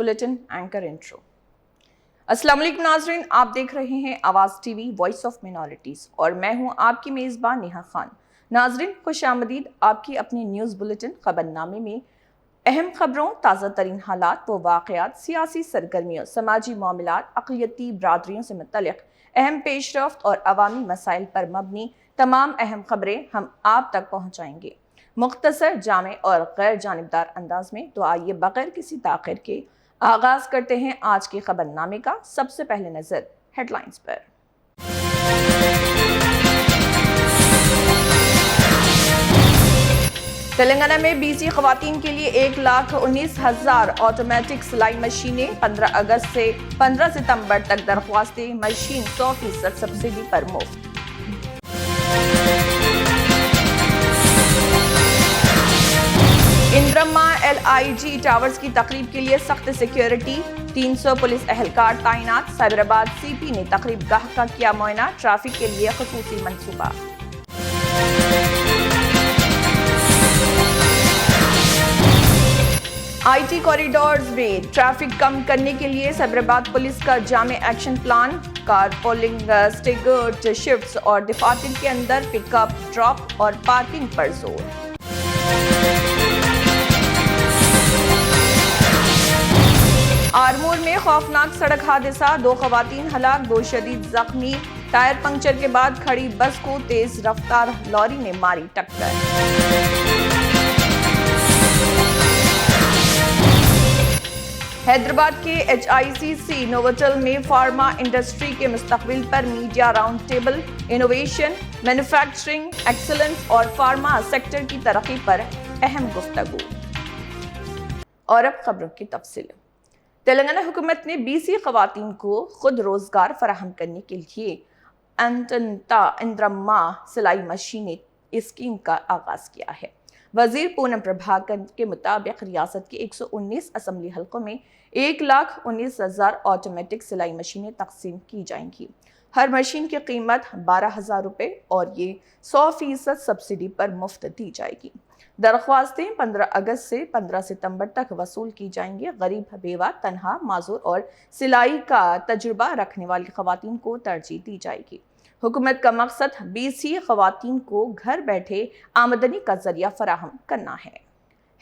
Bulletin anchor intro. अस्सलाम वालेकुम नाज़रीन, आप देख रहे हैं आवाज़ टीवी वॉइस ऑफ मिनॉरिटीज़ और मैं हूं आपकी मेज़बान नेहा खान। नाज़रीन खुश आमदीद आपकी अपनी न्यूज़ बुलेटिन खबरनामे में अहम खबरों, ताज़ा तरीन हालात व वाक़यात, सियासी सरगर्मियों, समाजी मामलात, अक़लियती बरादरियों से मुतल्लिक़ अहम पेशरफ्त और अवामी मसाइल पर मबनी तमाम अहम खबरें हम आप तक पहुँचाएंगे मुख्तसर, जामे और गैर जानिबदार अंदाज में। तो आइए बगैर किसी ताख़िर के आगाज़ करते हैं आज के खबरनामे का। सबसे पहले नज़र हेडलाइंस पर। तेलंगाना में बीसी ख़वातीन के लिए 1,19,000 ऑटोमेटिक सिलाई मशीनें। 15 अगस्त से 15 सितंबर तक दरख्वास्तें मशीन 100% सब्सिडी पर मुफ्त। इंद्रम्मा LIG टावर्स की तकरीब के लिए सख्त सिक्योरिटी, 300 पुलिस एहलकार तैनात। साइबराबाद CP ने तकरीब गाह का किया मुआयना, ट्रैफिक के लिए खसूसी मंसूबा। IT कॉरिडोर्स में ट्रैफिक कम करने के लिए साइबराबाद पुलिस का जामे action plan. Car polling, staggered shifts और दफातर के अंदर पिकअप, ड्रॉप और पार्किंग पर जोर। आरमूर में खौफनाक सड़क हादसा, 2 ख़वातीन हलाक, 2 शदीद जख्मी। टायर पंक्चर के बाद खड़ी बस को तेज रफ्तार लॉरी ने मारी टक्कर। हैदराबाद के HICC नोवोटेल में फार्मा इंडस्ट्री के मुस्तकबिल पर media round table, innovation, manufacturing excellence और फार्मा सेक्टर की तरक्की पर अहम गुफ्तगू। और अब खबरों की तफसील। तेलंगाना हुकूमत ने BC ख़वातीन को खुद रोजगार फराहम करने के लिए इंद्रम्मा सिलाई मशीनें स्कीम का आगाज किया है। वजीर पूनम प्रभाकर के मुताबिक रियासत के 119 असम्बली हल्कों में 1,19,000 ऑटोमेटिक सिलाई मशीनें तकसीम की जाएंगी। हर मशीन की कीमत 12,000 रुपये और ये 100% सब्सिडी पर मुफ्त दी जाएगी। दरख्वास्तें 15 अगस्त से 15 सितंबर तक वसूल की जाएंगी। गरीब, बेवा, तनहा, माजूर और सिलाई का तजुर्बा रखने वाली ख़वातीन को तरजीह दी जाएगी। हुकूमत का मकसद BC ख़वातीन को घर बैठे आमदनी का जरिया फराहम करना है।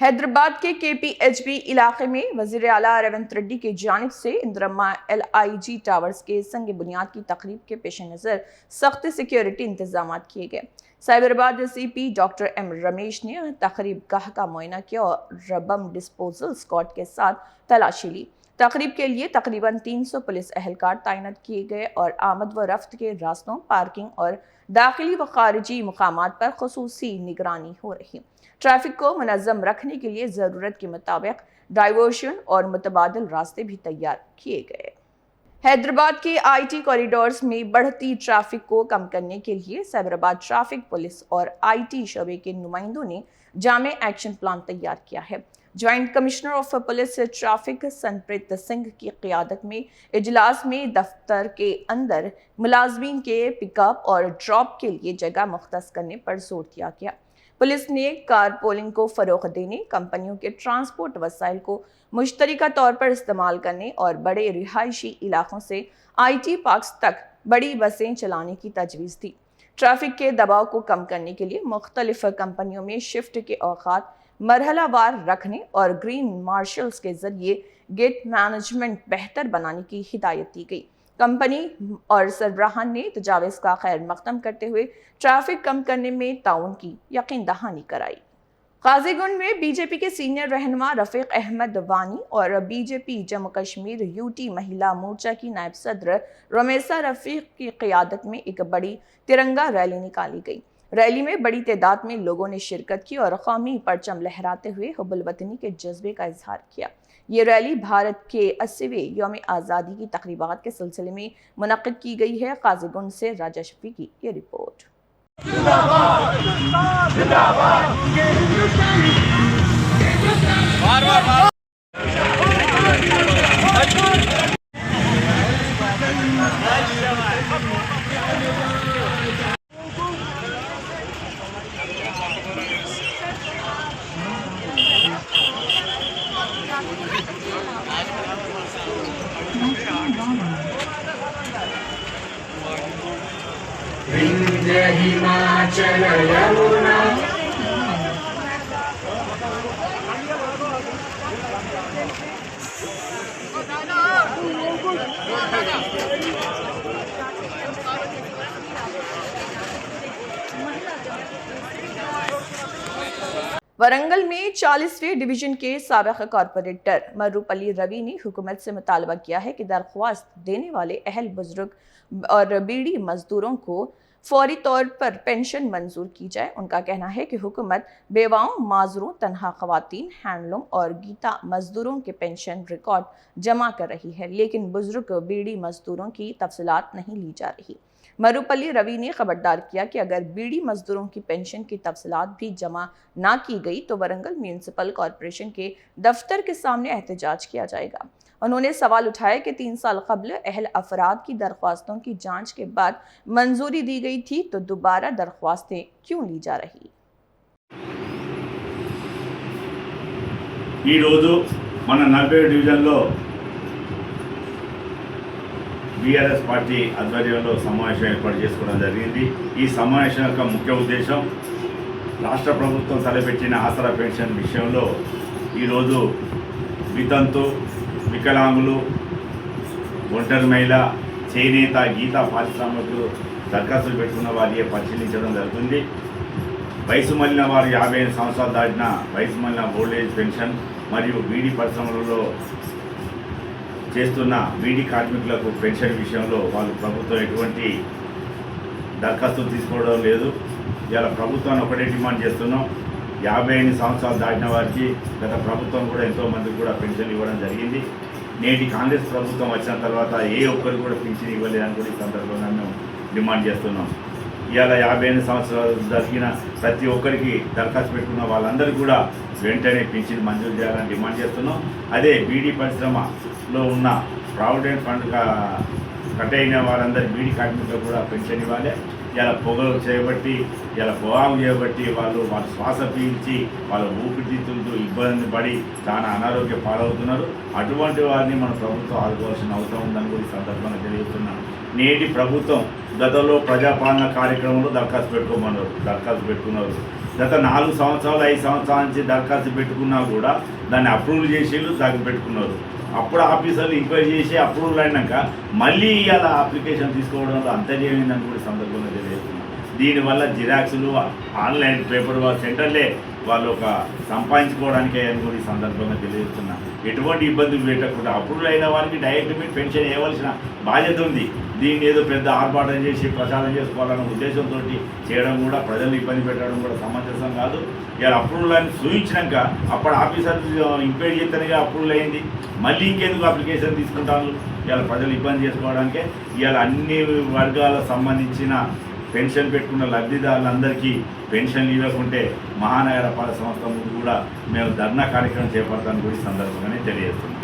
हैदराबाद के KPHB इलाके में वज़ीर आला रेवंत रेड्डी की जानिब से इंद्रम्मा LIG टावर्स के संग बुनियाद की तकरीब के पेश नज़र सख्त सिक्योरिटी इंतजाम किए गए। Cyberabad CP doctor M Ramesh ने तकरीब गाह का मुआयना किया और बम डिस्पोजल स्क्वाड के साथ तलाशी ली। तकरीब के लिए तकरीबन 300 पुलिस एहलकार तैनात किए गए और आमद व रफ्त के रास्तों, पार्किंग और दाखिली व खारिजी मुकामात पर खुसूसी निगरानी हो रही। ट्रैफिक को मुनज़्ज़म रखने के लिए ज़रूरत के मुताबिक डाइवर्शन और मुतबादिल रास्ते भी तैयार किए गए। हैदराबाद के IT कॉरिडोर्स में बढ़ती ट्रैफिक को कम करने के लिए साइबराबाद ट्रैफिक पुलिस और IT शोबे के नुमाइंदों ने जामे एक्शन प्लान तैयार किया है। Joint commissioner of police traffic Sanpreet Singh की क़ियादत में इजलास में दफ्तर के अंदर मुलाजमीन के पिकअप और ड्रॉप के लिए जगह मुख्तस करने पर जोर दिया गया। पुलिस ने कार पोलिंग को फ़रोग़ देने, कंपनियों के ट्रांसपोर्ट वसाइल को मुश्तरका तौर पर इस्तेमाल करने और बड़े रिहायशी इलाकों से IT पार्क्स तक बड़ी बसें चलाने की तजवीज़ दी। ट्रैफिक के दबाव को कम करने के लिए मुख्तलिफ कंपनियों में शिफ्ट के औकात मरहलावार रखने और ग्रीन मार्शल्स के जरिए गेट मैनेजमेंट बेहतर बनाने की हिदायत दी गई। कंपनी और सरबराहान ने तजावीज़ का खैर मकदम करते हुए ट्रैफिक कम करने में ताउन की यकीन दहानी कराई। काजीगुंड में BJP के सीनियर रहनुमा रफ़ीक अहमद वानी और BJP जम्मू कश्मीर UT महिला मोर्चा की नायब सदर रमेसा रफ़ीक की क़ियादत में एक बड़ी तिरंगा रैली निकाली गई। रैली में बड़ी तादाद में लोगों ने शिरकत की और कौमी परचम लहराते हुए हुब्बुल वतनी के जज्बे का इजहार किया। ये रैली भारत के 80वें यौम आज़ादी की तक़रीबात के सिलसिले में मुनक़्क़िद की गई है। काजीगुंड से राजा शफी की ये रिपोर्ट। विंध्य हिमाचल यमुना वरंगल में 40वें डिवीजन के साबिक कॉरपोरेटर मर्रूपल्ली रवि ने हुकूमत से मुतालबा किया है कि दरख्वास्त देने वाले अहल बुजुर्ग और बीड़ी मजदूरों को फौरी तौर पर पेंशन मंजूर की जाए। उनका कहना है कि हुकूमत बेवाओं, माजरों, तनहा खवातीन, हैंडलूम और गीता मजदूरों के पेंशन रिकॉर्ड जमा कर रही है, लेकिन बुजुर्ग बीड़ी मजदूरों की तफसीलात नहीं ली जा रही। मर्रूपल्ली रवि ने खबरदार किया कि अगर बीड़ी मजदूरों की पेंशन की तफसीलात भी जमा ना की गई तो वरंगल म्यूनिसिपल कॉरपोरेशन के दफ्तर के सामने एहतजाज किया जाएगा। उन्होंने सवाल उठाया कि 3 साल कबल अहल अफराद की दरख्वास्तों की जांच के बाद मंजूरी दी गई थी तो दोबारा दरख्वास्तें क्यों ली जा रही। ఈ రోజు మన 40 డివిజన్లో బీఆర్ఎస్ పార్టీ ఆధ్వర్యంలో సమావేశం ఏర్పాటు చేసుకోవడం జరిగింది। ఈ సమావేశం యొక్క ముఖ్య ఉద్దేశం రాష్ట్ర ప్రభుత్వం తలపెట్టిన ఆసరా పెన్షన్ విషయంలో ఈరోజు వితంతు, వికలాంగులు, ఒంటరి మహిళ, చేనేత, గీత పారిశ్రామికులు దరఖాస్తులు పెట్టుకున్న వారిని పరిశీలించడం జరుగుతుంది। వయసు మళ్ళిన వారు 55 సంవత్సరాలు దాటిన వయసు మళ్ళిన ఓల్డ్ ఏజ్ పెన్షన్ మరియు బీడీ పరిశ్రమలలో చేస్తున్న బీడీ కార్మికులకు పెన్షన్ విషయంలో వాళ్ళు ప్రభుత్వం ఎటువంటి దరఖాస్తులు తీసుకోవడం లేదు। ఇలా ప్రభుత్వాన్ని ఒకటే డిమాండ్ చేస్తున్నాం, 55 సంవత్సరాలు దాటిన వారికి గత ప్రభుత్వం కూడా ఎంతోమందికి కూడా పెన్షన్ ఇవ్వడం జరిగింది। నేటి కాంగ్రెస్ ప్రభుత్వం వచ్చిన తర్వాత ఏ ఒక్కరికి కూడా పెన్షన్ ఇవ్వలేదని కూడా ఈ సందర్భంగా మేము డిమాండ్ చేస్తున్నాం। ఇవాళ 55 సంవత్సరాలు జరిగిన ప్రతి ఒక్కరికి దరఖాస్తు పెట్టుకున్న వాళ్ళందరికీ కూడా వెంటనే పెన్షన్ మంజూరు చేయాలని డిమాండ్ చేస్తున్నాం। అదే బీడీ పరిశ్రమలో ఉన్న ప్రావిడెంట్ ఫండ్ కట్ అయిన వారందరి బీడీ కార్మికులకు కూడా పెన్షన్ ఇవ్వాలి। ఇలా పొగలు చేయబట్టి, ఇలా పొగాకు చేయబట్టి వాళ్ళు శ్వాస పీల్చి వాళ్ళ ఊపిరితిత్తులతో ఇబ్బంది పడి చాలా అనారోగ్య పాలవుతున్నారు। అటువంటి వారిని మన ప్రభుత్వం ఆదుకోవాల్సిన అవసరం ఉందని కూడా ఈ సందర్భంగా తెలియజేస్తున్నాం। నేటి ప్రభుత్వం గతంలో ప్రజాపాలన కార్యక్రమంలో దరఖాస్తు పెట్టుకున్నారు। గత 4 సంవత్సరాలు 5 సంవత్సరాల నుంచి దరఖాస్తు పెట్టుకున్నా కూడా దాన్ని అప్రూవల్ చేసి దాన్ని పెట్టుకున్నారు। అప్పుడు ఆఫీసర్లు ఎంక్వైరీ చేసి అప్రూవల్ అయినాక మళ్ళీ ఇలా అప్లికేషన్ తీసుకోవడంలో అంతర్యం ఏందని కూడా సందర్భంగా తెలియజేస్తున్నాం। దీనివల్ల జిరాక్సులు, ఆన్లైన్ పేపర్ సెంటర్లే వాళ్ళు ఒక సంపాదించుకోవడానికే అని కూడా ఈ సందర్భంగా తెలియజేస్తున్నాం। ఎటువంటి ఇబ్బందులు పెట్టకుండా అప్రూవల్ అయిన వారికి డైరెక్ట్ మీరు పెన్షన్ ఇవ్వాల్సిన బాధ్యత ఉంది। దీన్ని ఏదో పెద్ద ఆర్భాటం చేసి ప్రచారం చేసుకోవాలన్న ఉద్దేశంతో చేయడం కూడా ప్రజలను ఇబ్బంది పెట్టడం కూడా సమంజసం కాదు। ఇలా అప్రూవల్ అని చూపించినాక అప్పుడు ఆఫీసర్ ఎంక్వైరీ చేస్తేనే అప్రూవల్ అయింది, మళ్ళీ ఇంకెందుకు అప్లికేషన్ తీసుకుంటాను? ఇలా ప్రజలు ఇబ్బంది చేసుకోవడానికే ఇలా అన్ని వర్గాలకు సంబంధించిన పెన్షన్ పెట్టుకున్న లబ్ధిదారులందరికీ పెన్షన్ ఇవ్వకుంటే మహానగర పాలక సంస్థ ముందు కూడా మేము ధర్నా కార్యక్రమం చేపడతామని కూడా ఈ సందర్భంగానే తెలియజేస్తున్నాం।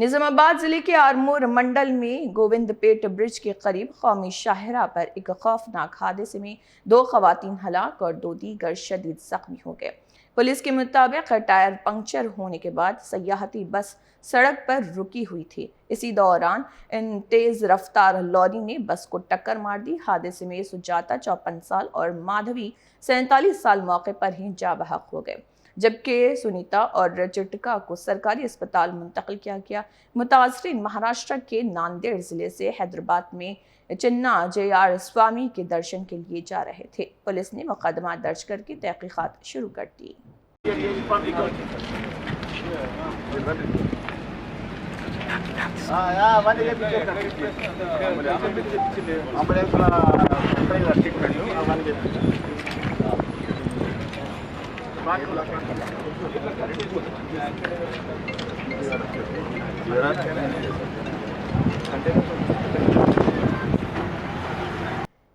निजामाबाद जिले के आरमूर मंडल में गोविंदपेट ब्रिज के करीब कौमी शाहरा पर एक खौफनाक हादसे में 2 खवातीन हलाक और 2 दीगर शदीद जख्मी हो गए। पुलिस के मुताबिक टायर पंक्चर होने के बाद सयाहती बस सड़क पर रुकी हुई थी। इसी दौरान इन तेज रफ्तार लॉरी ने बस को टक्कर मार दी। हादसे में सुजाता 54 साल और माधवी 47 साल मौके पर ही जा बहक हो गए, जबकि सुनीता और चिटका को सरकारी अस्पताल मुंतकिल किया गया। मुतासरीन महाराष्ट्र के नांदेड़ जिले से हैदराबाद में चिन्ना JR स्वामी के दर्शन के लिए जा रहे थे। पुलिस ने मुकदमा दर्ज करके तहकीकात शुरू कर दी।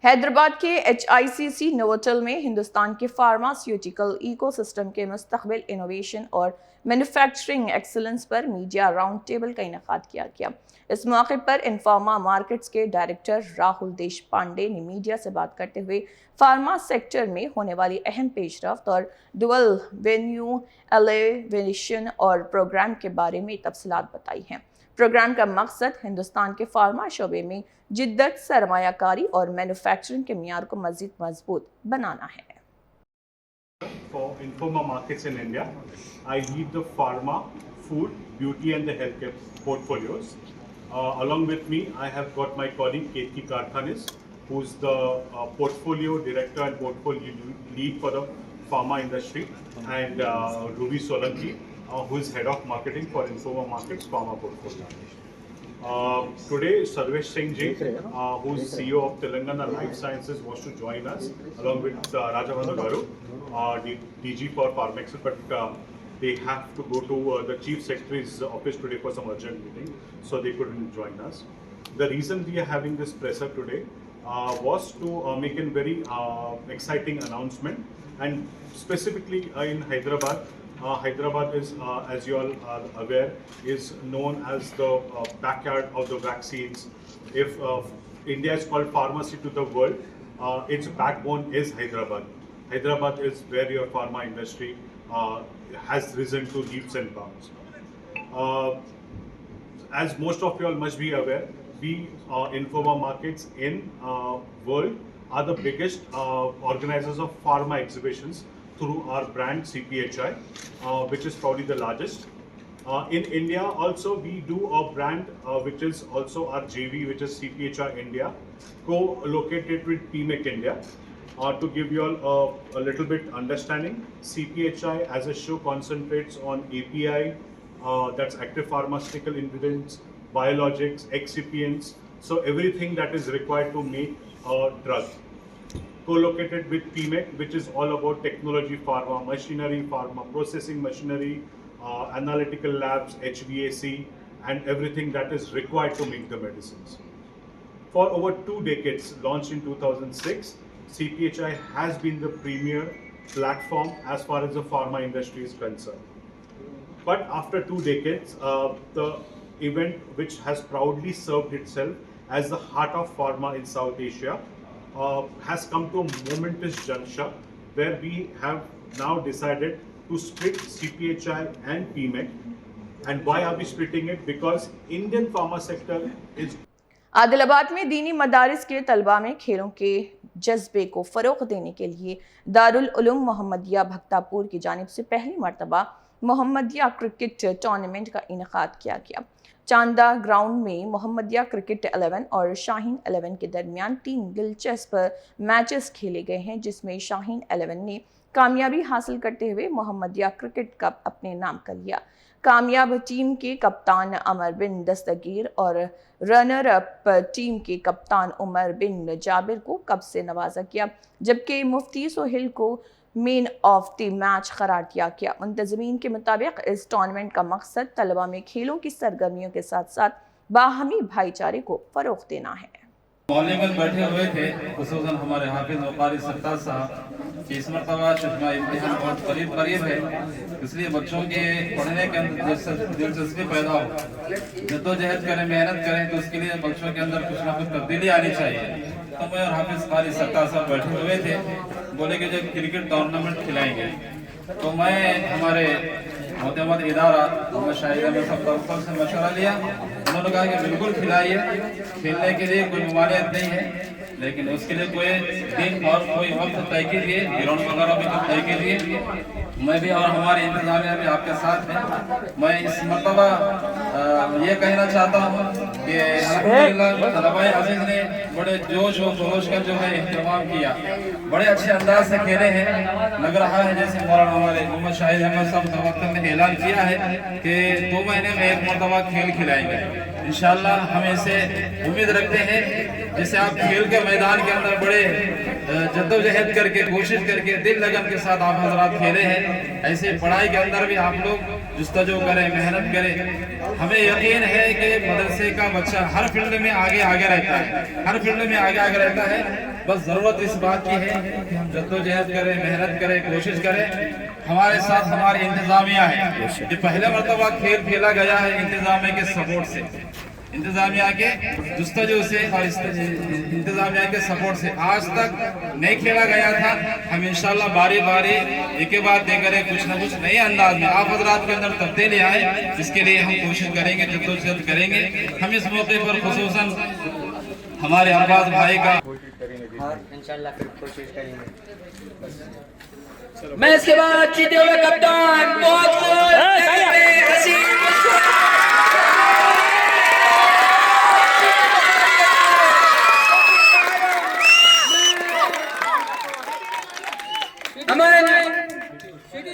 हैदराबाद के HICC नोवोटेल में हिंदुस्तान के फार्मास्यूटिकल इकोसिस्टम के मुस्तकबिल इनोवेशन और मैन्युफैक्चरिंग एक्सीलेंस पर मीडिया राउंड टेबल का इनेकाद किया गया। इस मौके पर इन्फार्मा मार्केट्स के डायरेक्टर राहुल देश पांडे ने मीडिया से बात करते हुए फार्मा सेक्टर में होने वाली अहम पेशरफ्त और डुअल वेन्यू एलिवेशन और प्रोग्राम के बारे में तफसीलात बताई हैं। प्रोग्राम का मकसद हिंदुस्तान के फार्मा शोबे में जिद्दत, सरमायाकारी और मैन्युफैक्चरिंग के मियार को मज़ीद मजबूत बनाना है। For Informa Markets in India, I lead the pharma, food, beauty and the healthcare portfolios. Along with me, I have got my colleague Ketki Karthanis, who's the portfolio director and portfolio lead for the pharma industry, and Ruby Solanki, who is head of marketing for Informa Markets pharma portfolio. Today, Sarvesh Singh Ji, who is CEO of Telangana Life Sciences, was to join us along with Rajavanu Garu, DG for Pharmex, but they have to go to the Chief Secretary's office today for some urgent meeting, so they couldn't join us. The reason we are having this presser today was to make a very exciting announcement, and specifically in Hyderabad. Hyderabad is, as you all are aware, is known as the backyard of the vaccines. If India is called pharmacy to the world, its backbone is Hyderabad. Hyderabad is where your pharma industry has risen to leaps and bounds. As most of you all must be aware, we Informa Markets in world are the biggest organizers of pharma exhibitions through our brand CPHI, which is probably the largest. In India also we do a brand which is also our JV, which is CPHI India, co-located with PMEC India. To give you all a little bit understanding, CPHI as a show concentrates on API, that's active pharmaceutical ingredients, biologics, excipients, so everything that is required to make a drug. Co-located with PMEC, which is all about technology, pharma machinery, pharma processing machinery, analytical labs, HVAC, and everything that is required to make the medicines. For over 2 decades, launched in 2006, CPHI has been the premier platform as far as the pharma industry is concerned. But after 2 decades, the event which has proudly served itself as the heart of pharma in South Asia has come to a momentous juncture where we have now decided to split CPHI and PMEC. And why are we splitting it? Because Indian pharma sector is Adilabad में दीनी मदारिस के तलबा में खेलों के जज्बे को फ़रोग़ देने के लिए दारुल उलूम मोहम्मदिया भक्तापुर की जानिब से पहली मरतबा मोहम्मदिया क्रिकेट टूर्नामेंट का इनेकाद किया गया। चांदा ग्राउंड में मोहम्मदिया क्रिकेट 11 और शाहीन 11 के दरमियान 3 दिलचस्प मैचेस खेले गए हैं, जिसमें शाहीन 11 ने कामयाबी हासिल करते हुए मोहम्मदिया क्रिकेट कप अपने नाम कर लिया। कामयाब टीम के कप्तान अमर बिन दस्तगीर और रनर अप टीम के कप्तान उमर बिन जाबिर को कप से नवाजा गया, जबकि मुफ्ती सोहेल को मैन ऑफ द मैच करार दिया गया। मुंतज़मीन के मुताबिक इस टूर्नामेंट का मकसद तलबा में खेलों की सरगर्मियों के साथ साथ बाहमी भाईचारे को फ़रोग़ देना है। मौले में बैठे हुए थे, खुसूसन हमारे हाफिज वक़ारी सत्तार साहब कि इस मरतबा चश्मा इम्तिहान बहुत करीब है, इसलिए बच्चों के पढ़ने के अंदर दिलचस्पी पैदा हो, जद्दोजहद करें, मेहनत करें, तो उसके लिए बच्चों के अंदर कुछ ना कुछ तब्दीली आनी चाहिए। तो मैं और हाफिज कारी सत्तार साहब बैठे हुए थे, बोले कि जब क्रिकेट टूर्नामेंट खिलाएंगे तो मैं हमारे मोहतमद इदारा मोहम्मद शाहिद अहमद साहब दफ्तर से मशवरा लिया। उन्होंने कहा कि बिल्कुल खिलाइए, खेलने के लिए कोई ममानियत नहीं है, लेकिन उसके लिए कोई दिन और कोई वक्त तय कीजिए, ग्राउंड वगैरह भी तय कीजिए। मैं भी और हमारी इंतजामिया भी आपके साथ हैं। मैं इस मरतबा ये कहना चाहता हूँ कि अल्हम्दुलिल्लाह तलबाए अजीज ने बड़े जोश और खरोश का जो है एहतमाम किया, बड़े अच्छे अंदाज से खेले हैं। लग रहा है जैसे मौलाना हमारे मोहम्मद शाहिद अहमद साहब वक्त ने ऐलान किया है कि 2 महीने में एक मरतबा खेल खिलाएंगे। इंशाअल्लाह हम इसे उम्मीद रखते हैं, जैसे आप खेल के मैदान के अंदर बड़े जद्दोजहद करके, कोशिश करके, दिल लगन के साथ आप हजरात खेले हैं, ऐसे पढ़ाई के अंदर भी आप लोग जुस्तजू करें, मेहनत करें। हमें यकीन है कि मदरसे का बच्चा हर फील्ड में आगे रहता है, हर फील्ड में आगे रहता है। बस ज़रूरत इस बात की है कि हम जद्दोजहद करें, मेहनत करें, कोशिश करें। हमारे साथ हमारी इंतजामिया है कि पहले मरतबा खेल खेला गया है इंतजामिया के सपोर्ट से। इंतजामिया के जुस्तजू से और इंतजामिया के सपोर्ट से आज तक नहीं खेला गया था। हम इंशाल्लाह बारी बारी एक बात देकर कुछ न कुछ नए अंदाज में आप हजरात के अंदर तब्दीली आए, इसके लिए हम कोशिश करेंगे, जद्दोजहद करेंगे। हम इस मौके पर खुसूसन हमारे अब्बास भाई का और इंशाल्लाह फिर कोशिश करेंगे। मैं इसके बाद जीते हुए कप्तान बहुत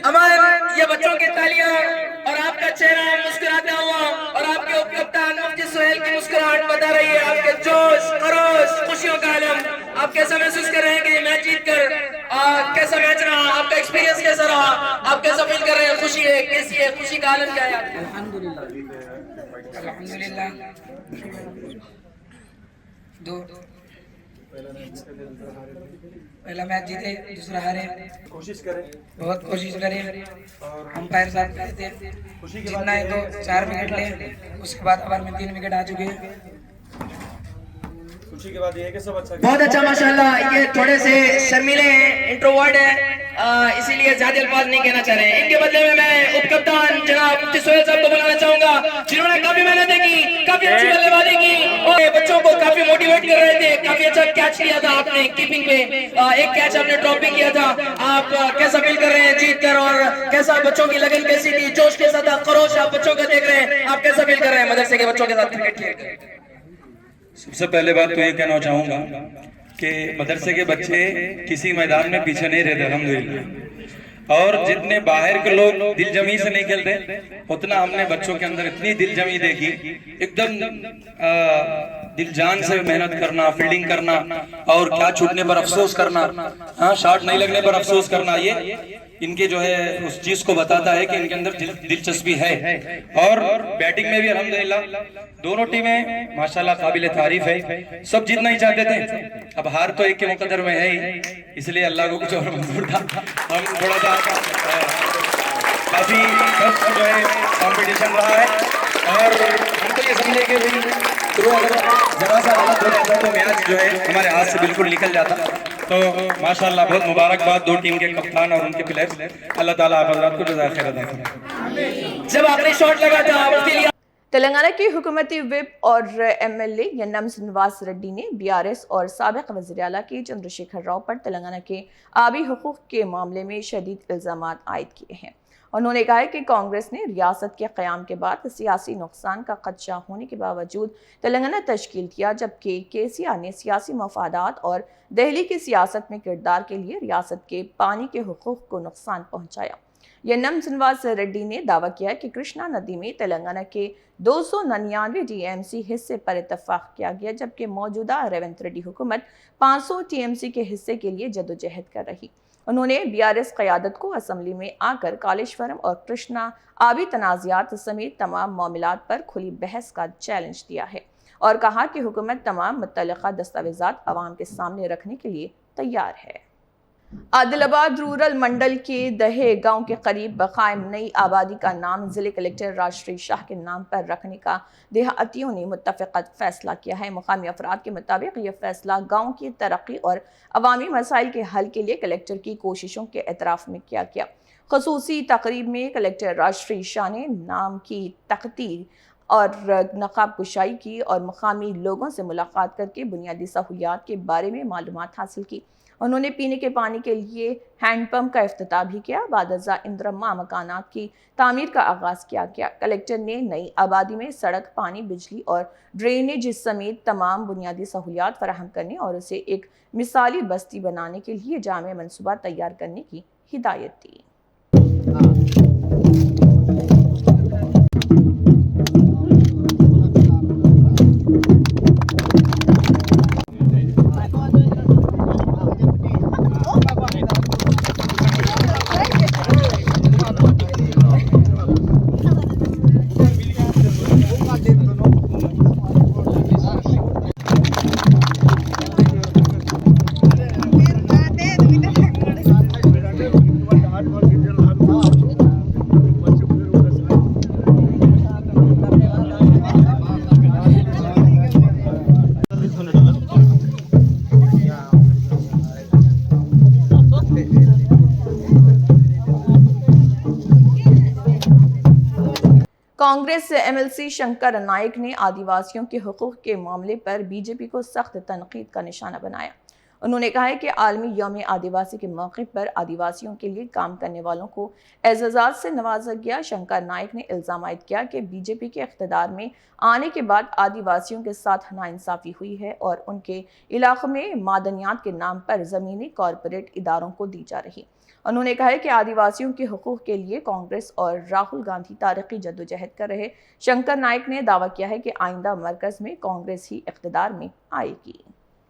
हमारे ये बच्चों की तालियां और आपका चेहरा मुस्कुराता हुआ और आपके उप कप्तान मुफ्ती सुहेल की मुस्कुराहट बता रही है आपके जोश खरोश खुशियों का आलम। आप कैसा महसूस कर रहे हैं कि मैच जीत कर कैसा मैच रहा, आपका एक्सपीरियंस कैसा रहा, आप कैसा फील कर रहे हैं, खुशी है कैसी है, खुशी का आलम क्या है? अल्हम्दुलिल्लाह पहला मैच जीते, दूसरा हारे, बहुत कोशिश करें और अंपायर साहब कहते हैं जितना है तो 4 विकेट ले, उसके बाद ओवर में 3 विकेट आ चुके हैं। खुशी के बाद ये है कि सब अच्छा बहुत अच्छा माशाल्लाह। ये थोड़े से शर्मीले हैं, इंट्रोवर्ट है, इसीलिए ज्यादा अल्फाज नहीं कहना चाह रहे हैं। इनके बदले में मैं उप कप्तान जनाब मुफ्ती सुहेल साहब को बुलाना चाहूंगा, जिन्होंने काफी मेहनत की, काफी अच्छी बल्लेबाजी की और बच्चों को काफी मोटिवेट कर रहे थे। काफी अच्छा कैच लिया था आपने कीपिंग पे, एक कैच आपने ड्रॉप भी किया था। आप कैसा फील कर रहे हैं जीत कर और कैसा बच्चों की लगन कैसी थी, जोश के साथ खरोश आप बच्चों का देख रहे हैं, आप कैसा फील कर रहे हैं मदरसे के बच्चों के साथ क्रिकेट खेल? सबसे पहले बात तो ये कहना चाहूँगा कि मदरसे के बच्चे किसी मैदान में पीछे नहीं रहते अल्हम्दुलिल्लाह, और जितने बाहर के लोग दिल जमी से नहीं खेलते उतना हमने बच्चों के अंदर इतनी दिल जमी देखी, एकदम दिल जान से मेहनत करना, फील्डिंग करना और क्या छूटने पर अफसोस करना, हाँ शॉट नहीं लगने पर अफसोस करना, ये इनके जो है उस चीज को बताता है कि इनके अंदर दिलचस्पी है। और बैटिंग में भी अल्हम्दुलिल्लाह दोनों टीमें माशाल्लाह काबिल तारीफ है। सब जीतना ही चाहते थे, अब हार तो एक के मुकद्दर में है ही, इसलिए अल्लाह को कुछ और मंजूर था। हम थोड़ा सा काफी जो है कंपटीशन रहा है और हम तो ये समझे कि अगर जरा सा गलत हो जाता तो मैच जो है हमारे हाथ से बिल्कुल निकल जाता। तो माशाल्लाह बहुत मुबारकबाद दो टीम के कप्तान और उनके प्लेयर्स, अल्लाह ताला आप हज़रात को जज़ाए खैर अता फरमाए। जब आखिरी शॉट लगा था उसके लिए तेलंगाना के हुकूमती विप और एमएलए यन्नम श्रीनिवास रेड्डी ने बीआरएस और साबिक वज़ीर आला के चंद्रशेखर राव पर तेलंगाना के आबी हुकूक के मामले में शदीद इल्ज़ामात आयद किए हैं। उन्होंने कहा है कि कांग्रेस ने रियासत के क़याम के बाद सियासी नुकसान का खदशा होने के बावजूद तेलंगाना तश्कील किया, जबकि केसीआर ने सियासी मफादात और दिल्ली की सियासत में किरदार के लिए रियासत के पानी के हुकूक को नुकसान पहुंचाया। यन्नम श्रीनिवास रेड्डी ने दावा किया कि कृष्णा नदी में तेलंगाना के 299 टीएमसी हिस्से पर इत्तफाक किया गया, जबकि मौजूदा रेवंत रेड्डी हुकूमत 500 टीएमसी के हिस्से के लिए जदोजहद कर रही। उन्होंने बीआरएस क़यादत को असम्बली में आकर कालेश्वरम और कृष्णा आबी तनाज़ात समेत तमाम मामलात पर खुली बहस का चैलेंज दिया है और कहा कि हुकूमत तमाम मुत्तलका दस्तावेज़ात अवाम के सामने रखने के लिए तैयार है। आदिलाबाद रूरल मंडल के दहे गांव के करीब कायम नई आबादी का नाम जिले कलेक्टर राजश्री शाह के नाम पर रखने का देहातियों ने मुत्तफ़िक़त फैसला किया है। मुकामी अफराद के मुताबिक यह फैसला गांव की तरक्की और अवामी मसाइल के हल के लिए कलेक्टर की कोशिशों के एतराफ़ में किया गया। ख़ुसूसी तकरीब में कलेक्टर राजश्री शाह ने नाम की तख्ती और नकाब कुशाई की और मुकामी लोगों से मुलाकात करके बुनियादी सहूलियात के बारे में मालूमात हासिल की। उन्होंने पीने के पानी के लिए हैंडपंप का इफ्तिताह भी किया। बादजा इंद्रमा मकानात की तामीर का आगाज़ किया गया। कलेक्टर ने नई आबादी में सड़क, पानी, बिजली और ड्रेनेज समेत तमाम बुनियादी सहूलियात फराहम करने और उसे एक मिसाली बस्ती बनाने के लिए जामे मनसूबा तैयार करने की हिदायत दी। कांग्रेस एमएलसी शंकर नाइक ने आदिवासियों के हुकूक के मामले पर बीजेपी को सख्त तनकीद का निशाना बनाया। उन्होंने कहा है कि आलमी यौम आदिवासी के मौके पर आदिवासियों के लिए काम करने वालों को एजाज़ात से नवाजा गया। शंकर नाइक ने इल्ज़ाम आयद किया कि बीजेपी के इख्तिदार में आने के बाद आदिवासियों के साथ नाइंसाफ़ी हुई है और उनके इलाक़ों में मादनियात के नाम पर ज़मीनी कॉरपोरेट इदारों को दी जा रही। उन्होंने कहा है कि आदिवासियों के हुकूक के लिए कांग्रेस और राहुल गांधी तारीखी जद्दोजहद कर रहे। शंकर नाइक ने दावा किया है कि आइंदा मरकज़ में कांग्रेस ही इख्तिदार में आएगी।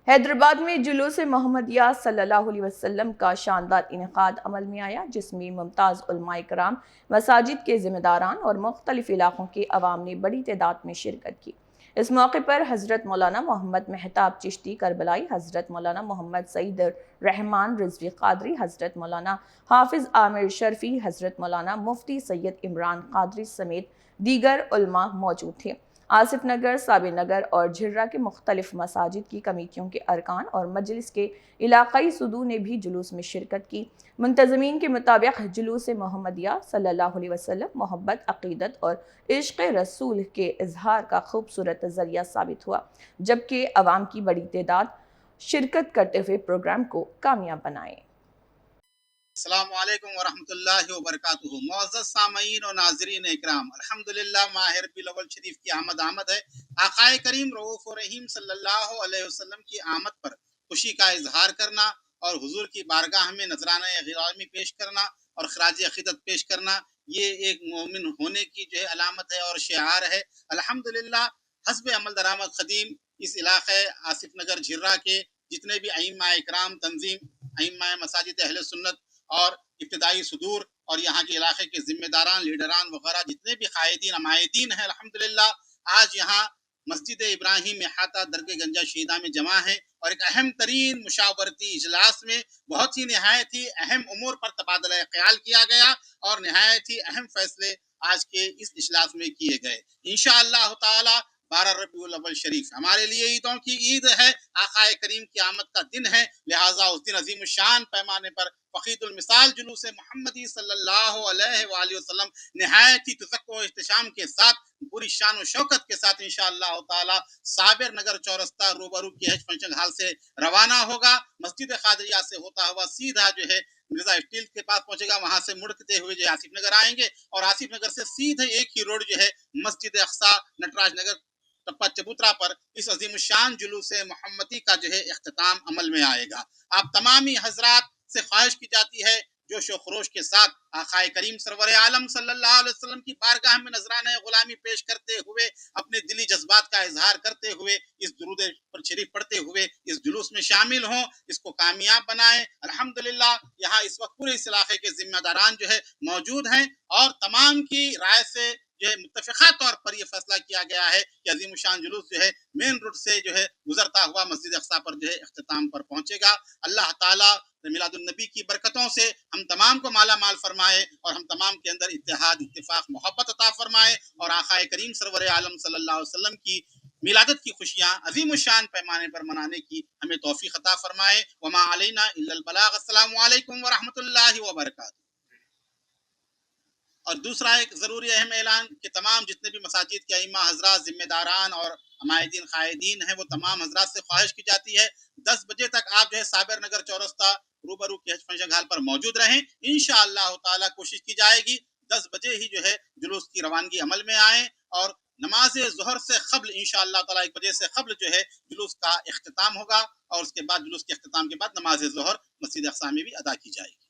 हैदराबाद में जुलूस मोहम्मदिया सल्लल्लाहु अलैहि वसल्लम का शानदार इनेकाद अमल में आया, जिसमें मुमताज़ उलमाए कराम, मसाजिद के ज़िम्मेदारान और मुख्तलिफ इलाक़ों के अवाम ने बड़ी तादाद में शिरकत की। इस मौके पर हज़रत मौलाना मोहम्मद मेहताब चिश्ती करबलाई, हज़रत मौलाना मोहम्मद सईद रहमान रिजवी कादरी, हज़रत मौलाना हाफिज़ आमिर शर्फी, हज़रत मौलाना मुफ्ती सैयद इमरान कादरी समेत दीगर उलमा मौजूद थे। आसिफ नगर, साबिर नगर और झिर्रा के मुख्तलिफ मसाजिद की कमेटियों के अरकान और मजलिस के इलाकाई सुदू ने भी जुलूस में शिरकत की। मुंतज़मीन के मुताबिक जुलूस मोहम्मदिया सल्लल्लाहु अलैहि वसल्लम मोहब्बत, अक़ीदत और इश्क़ रसूल के इजहार का खूबसूरत ज़रिया साबित हुआ, जबकि अवाम की बड़ी तादाद शिरकत करते हुए प्रोग्राम को कामयाब बनाए। अस्सलामु अलैकुम व रहमतुल्लाहि व बरकातुहू। मुअज़्ज़ज़ सामईन और नाज़रीन इकराम, अल्हम्दुलिल्लाह माह रबीउल अव्वल शरीफ की आमद है। आक़ाए करीम रऊफ़ व रहीम सल्लल्लाहु अलैहि वसल्लम की आमद पर खुशी का इजहार करना और हुजूर की बारगाह में नजराना ग़िरामी पेश करना और खराज अक़ीदत पेश करना, ये एक मोमिन होने की जो है अलामत है और शिआर है। अल्हम्दुलिल्लाह हस्ब अमल दरामद क़दीम इस इलाक़े आसिफ नगर झिर्रा के जितने भी अइम्मा इकराम तंजीम, अइम्मा मसाजिद अहले सुन्नत और इब्तिदाई सुदूर और यहाँ के इलाके के जिम्मेदारान, लीडरान वगैरह जितने भी कायदीन अमायदीन हैं, अल्हम्दुलिल्लाह आज यहाँ मस्जिद इब्राहिम इहाता दरगाह गंजा शहीदा में जमा है और एक अहम तरीन मुशावरती इजलास में बहुत ही नहायत ही अहम उमूर पर तबादला ख्याल किया गया और नहायत ही अहम फैसले आज के इस इजलास में किए गए। इंशाअल्लाह ताला 12 रबीउल अव्वल शरीफ हमारे लिए ईदों की ईद है, आक़ाए करीम की आमद का दिन है, लिहाजा उस दिन अजीम शान पैमाने पर फ़क़ीदुल मिसाल जुलूस मोहम्मदी सल्लल्लाहु अलैहि वसल्लम निहायत ही तज़क्को इह्तिशाम के साथ पूरी शान व शौकत के साथ इंशाअल्लाह ताला साबिर नगर चौरस्ता रूबरू के हज फंक्शन हाल से रवाना होगा। मस्जिद क़ादरिया से होता हुआ सीधा जो है मिर्जा स्टील के पास पहुंचेगा, वहां से मुड़ते हुए जो आसिफ नगर आएंगे और आसिफ नगर से सीधे एक ही रोड जो है मस्जिद अक़सा नटराज नगर टप्पा चबूतरा पर इस अजीम शान जुलूस मोहम्मदी का जो है इख्तिताम अमल में आएगा। आप तमामी हजरात से ख्वाहिश की जाती है जोश व खरोश के साथ आक़ाए करीम सरवर आलम सल्लल्लाहु अलैहि वसल्लम की बारगाह में नजराना गुलामी पेश करते हुए अपने दिली जज्बात का इजहार करते हुए इस दुरूद पर शरीफ पढ़ते हुए इस जुलूस में शामिल हों, इसको कामयाब बनाएं। अल्हम्दुलिल्लाह यहाँ इस वक्त पूरे इस इलाके के जिम्मेदारान जो है मौजूद हैं और तमाम की राय से जो है मुत्तफ़िक़ा तौर पर यह फैसला किया गया है कि अजीम शान जुलूस जो है मेन रोड से जो है गुजरता हुआ मस्जिद अक़सा पर जो है इख्तिताम पर पहुंचेगा। अल्लाह ताला मिलादुन नबी की बरकतों से हम तमाम को माला माल फरमाए और हम तमाम के अंदर इत्तेहाद, इत्तिफाक, मोहब्बत अता फरमाए और आक़ाए करीम सरवर आलम सल्लल्लाहु अलैहि वसल्लम की मिलादत की खुशियाँ अजीम शान पैमाने पर मनाने की हमें तौफीक अता फरमाए। वमा अलैना इल्लल बलाग। अस्सलामु अलैकुम व रहमतुल्लाहि व बरकातुहू। और दूसरा एक ज़रूरी अहम ऐलान कि तमाम जितने भी मसाजिद के अइम्मा हज़रात, ज़िम्मेदारान और अमायदीन कायदीन हैं, वो तमाम हज़रात से ख्वाहिश की जाती है 10 बजे तक आप जो है साबिर नगर चौरस्ता रूबरू के हज फंक्शन हाल पर मौजूद रहें। इंशाअल्लाह ताला कोशिश की जाएगी 10 बजे ही जो है जुलूस की रवानगी अमल में आए और नमाज ज़ोहर से क़ब्ल इंशाअल्लाह ताला 1 बजे से क़ब्ल जो है जुलूस का इख्तिताम होगा और उसके बाद जुलूस के इख्तिताम के बाद नमाज ज़ोहर मस्जिद अक़सा में भी अदा की जाएगी।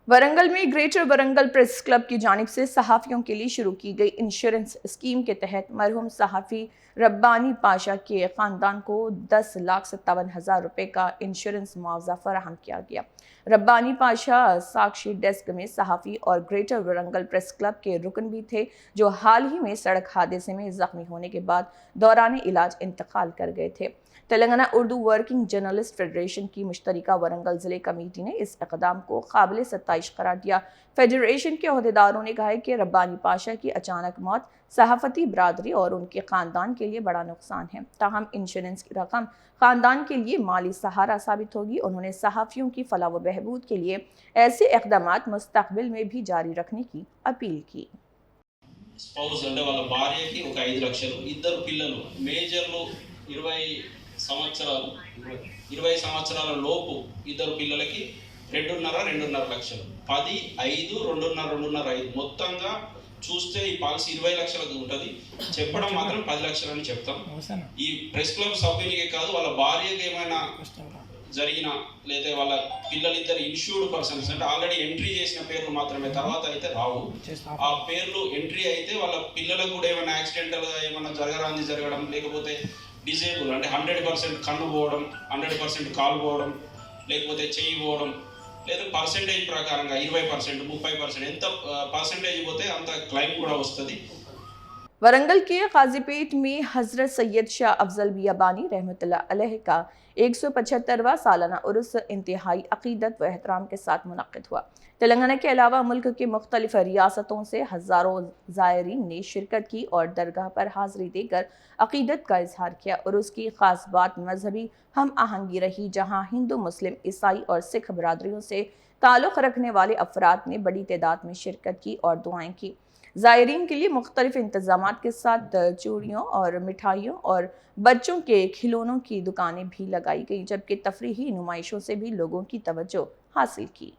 वरंगल में ग्रेटर वरंगल प्रेस क्लब की जानिब से सहाफ़ियों के लिए शुरू की गई इंश्योरेंस स्कीम के तहत मरहूम सहाफ़ी रब्बानी पाशा के ख़ानदान को 10,57,000 रुपये का इंश्योरेंस मुआवजा फराहम किया गया। रब्बानी पाशा साक्षी डेस्क में सहाफ़ी और ग्रेटर वरंगल प्रेस क्लब के रुकन भी थे, जो हाल ही में सड़क हादसे में ज़ख्मी होने के बाद दौरान इलाज इंतकाल कर गए थे। Telangana Urdu working journalist federation की मुश्तरका वरंगल ज़िले कमेटी ने इस इक़दाम को काबिल सत्ताइश करार दिया। फेडरेशन के अहदेदारों ने कहा है कि रब्बानी पाशा की अचानक मौत सहाफ़ती बरादरी और उनके ख़ानदान के लिए बड़ा नुकसान है, ताहम इंश्योरेंस की रकम ख़ानदान के लिए माली सहारा साबित होगी। उन्होंने सहाफ़ियों की फलाह व बहबूद के लिए ऐसे इक़दामात मुस्तक़बिल में भी जारी रखने की अपील की। స్పౌస్ అంటే వాళ్ళ భార్యకి ఒక 5 లక్షలు, ఇద్దరు పిల్లలు మేజర్లు 20 సంవత్సరాల లోపు ఇద్దరు పిల్లలకి 2.5 లక్షలు, 10, 5, 2.5 మొత్తంగా చూస్తే ఈ పాలసీ 20 లక్షలకు ఉంటుంది. చెప్పడం మాత్రం 10 లక్షలు అని చెప్తాం. ఈ ప్రెస్ క్లబ్ సభ్యునికే కాదు, వాళ్ళ భార్యకి ఏమైనా జరిగిన లేదా వాళ్ళ పిల్లలిద్దరు ఇన్సూర్డ్ పర్సన్స్ అంటే ఆల్రెడీ ఎంట్రీ చేసిన పేర్లు మాత్రమే, తర్వాత అయితే రావు. ఆ పేర్లు ఎంట్రీ అయితే వాళ్ళ పిల్లలకు కూడా ఏమైనా యాక్సిడెంటల్గా ఏమైనా జరగడం, లేకపోతే డిజేబుల్ అంటే 100% కన్ను పోవడం, 100% కాలు పోవడం, లేకపోతే చెయ్యి పోవడం, లేదా పర్సెంటేజ్ ప్రకారంగా 20%, 30% ఎంత పర్సెంటేజ్ పోతే అంత క్లైమ్ కూడా వస్తుంది. वरंगल के गाजीपेट में हजरत सैयद शाह अफजल बियाबानी रहमतुल्लाह अलैह का 175वां सालाना उर्स इंतहाई अकीदत व एहतराम के साथ मुनक्किद हुआ। तेलंगाना के अलावा मुल्क की मुख्तलिफ रियासतों से हज़ारों ज़ायरीन ने शिरकत की और दरगाह पर हाज़िरी देकर अकीदत का इजहार किया। उर्स की ख़ास बात मजहबी हम आहंगी रही, जहाँ हिंदू, मुस्लिम, ईसाई और सिख बरादरियों से ताल्लुक़ रखने वाले अफराद ने बड़ी तादाद में शिरकत की और दुआएँ की। ज़ायरीन के लिए मुख्तलिफ इंतज़ामात के साथ चूड़ियों और मिठाइयों और बच्चों के खिलौनों की दुकानें भी लगाई गई, जबकि तफरीही नुमाइशों से भी लोगों की तवज्जो हासिल की।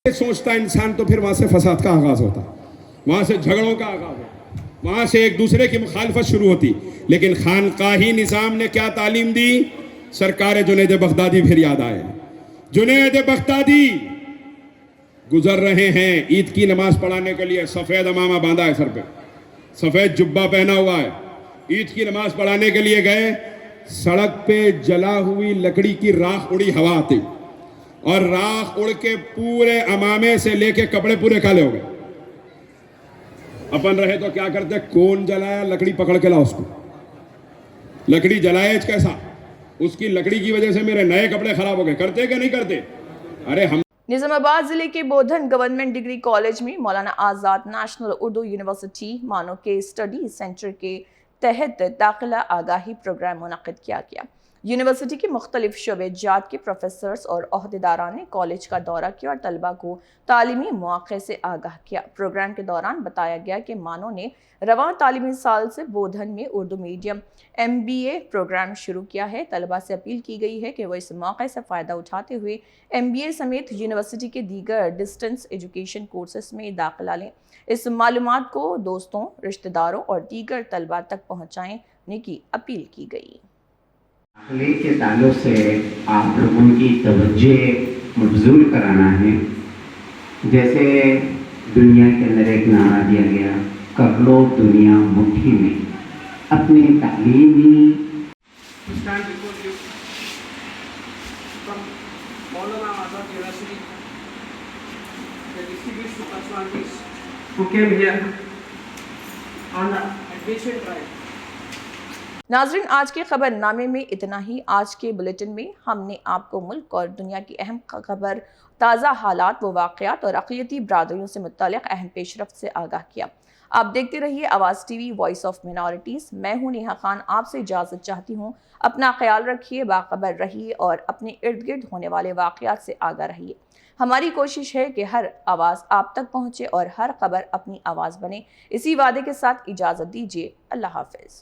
सोचता इंसान तो फिर वहाँ से फसाद का आगाज़ होता, वहाँ से झगड़ों का आगाज़ होता, वहाँ से एक दूसरे की मुखालफत शुरू होती। लेकिन खानकाही निज़ाम ने क्या तालीम दी? सरकार जुनैद बगदादी फिर याद आए। जुनैद बगदादी गुजर रहे हैं ईद की नमाज पढ़ाने के लिए, सफ़ेद अमामा बांधा है सर पे, सफ़ेद जुब्बा पहना हुआ है, ईद की नमाज पढ़ाने के लिए गए, सड़क पे जला हुई लकड़ी की राख उड़ी हवा आती और राख उड़ के पूरे अमामे से लेके कपड़े पूरे काले हो गए। अपन रहे तो क्या करते, कौन जलाया, लकड़ी पकड़ के लाओ उसको, लकड़ी जलाए कैसा, उसकी लकड़ी की वजह से मेरे नए कपड़े खराब हो गए। करते क्या नहीं करते? अरे हम निजामाबाद जिले के बोधन गवर्नमेंट डिग्री कॉलेज में मौलाना आज़ाद नेशनल उर्दू यूनिवर्सिटी मानो के स्टडी सेंटर के तहत दाखिला आगाही प्रोग्राम मुनक्किद किया गया। यूनिवर्सिटी के मुख्तलिफ शोबेजात के प्रोफेसर्स और ओहदेदारान ने कॉलेज का दौरा किया और तलबा को तालीमी मौक़े से आगाह किया। प्रोग्राम के दौरान बताया गया कि मानो ने रवां तालीमी साल से बोधन में उर्दू मीडियम MBA प्रोग्राम शुरू किया है। तलबा से अपील की गई है कि वो इस मौके से फ़ायदा उठाते हुए MBA समेत यूनिवर्सिटी के दीगर डिस्टेंस एजुकेशन कोर्सेस में दाखिला लें। इस मालूमात को दोस्तों, रिश्तेदारों और दीगर तलबा तक पहुँचाने की अपील की गई। दाखिले के ताल्लुक से आप लोगों की तवज्जो मबजूल कराना है। जैसे दुनिया के अंदर एक नारा दिया गया, कर लो दुनिया मुट्ठी में। अपनी तालीमी Maulana Azad University, the distinguished personalities who came here on the admission drive. नाज़रीन, आज के खबरनामे में इतना ही। आज के बुलेटिन में हमने आपको मुल्क और दुनिया की अहम खबर, ताज़ा हालात व वाक़यात और अक़लियती बरादरियों से मुत्तल्लिक़ अहम पेशरफ्त से आगाह किया। आप देखते रहिए आवाज़ TV, वॉइस ऑफ मिनॉरिटीज़। मैं हूँ नेहा खान, आपसे इजाज़त चाहती हूँ। अपना ख्याल रखिए, बाखबर रहिए और अपने इर्द गिर्द होने वाले वाक़यात से आगाह रहिए। हमारी कोशिश है कि हर आवाज़ आप तक पहुँचे और हर खबर अपनी आवाज़ बने। इसी वादे के साथ इजाज़त दीजिए। अल्लाह हाफ़िज़।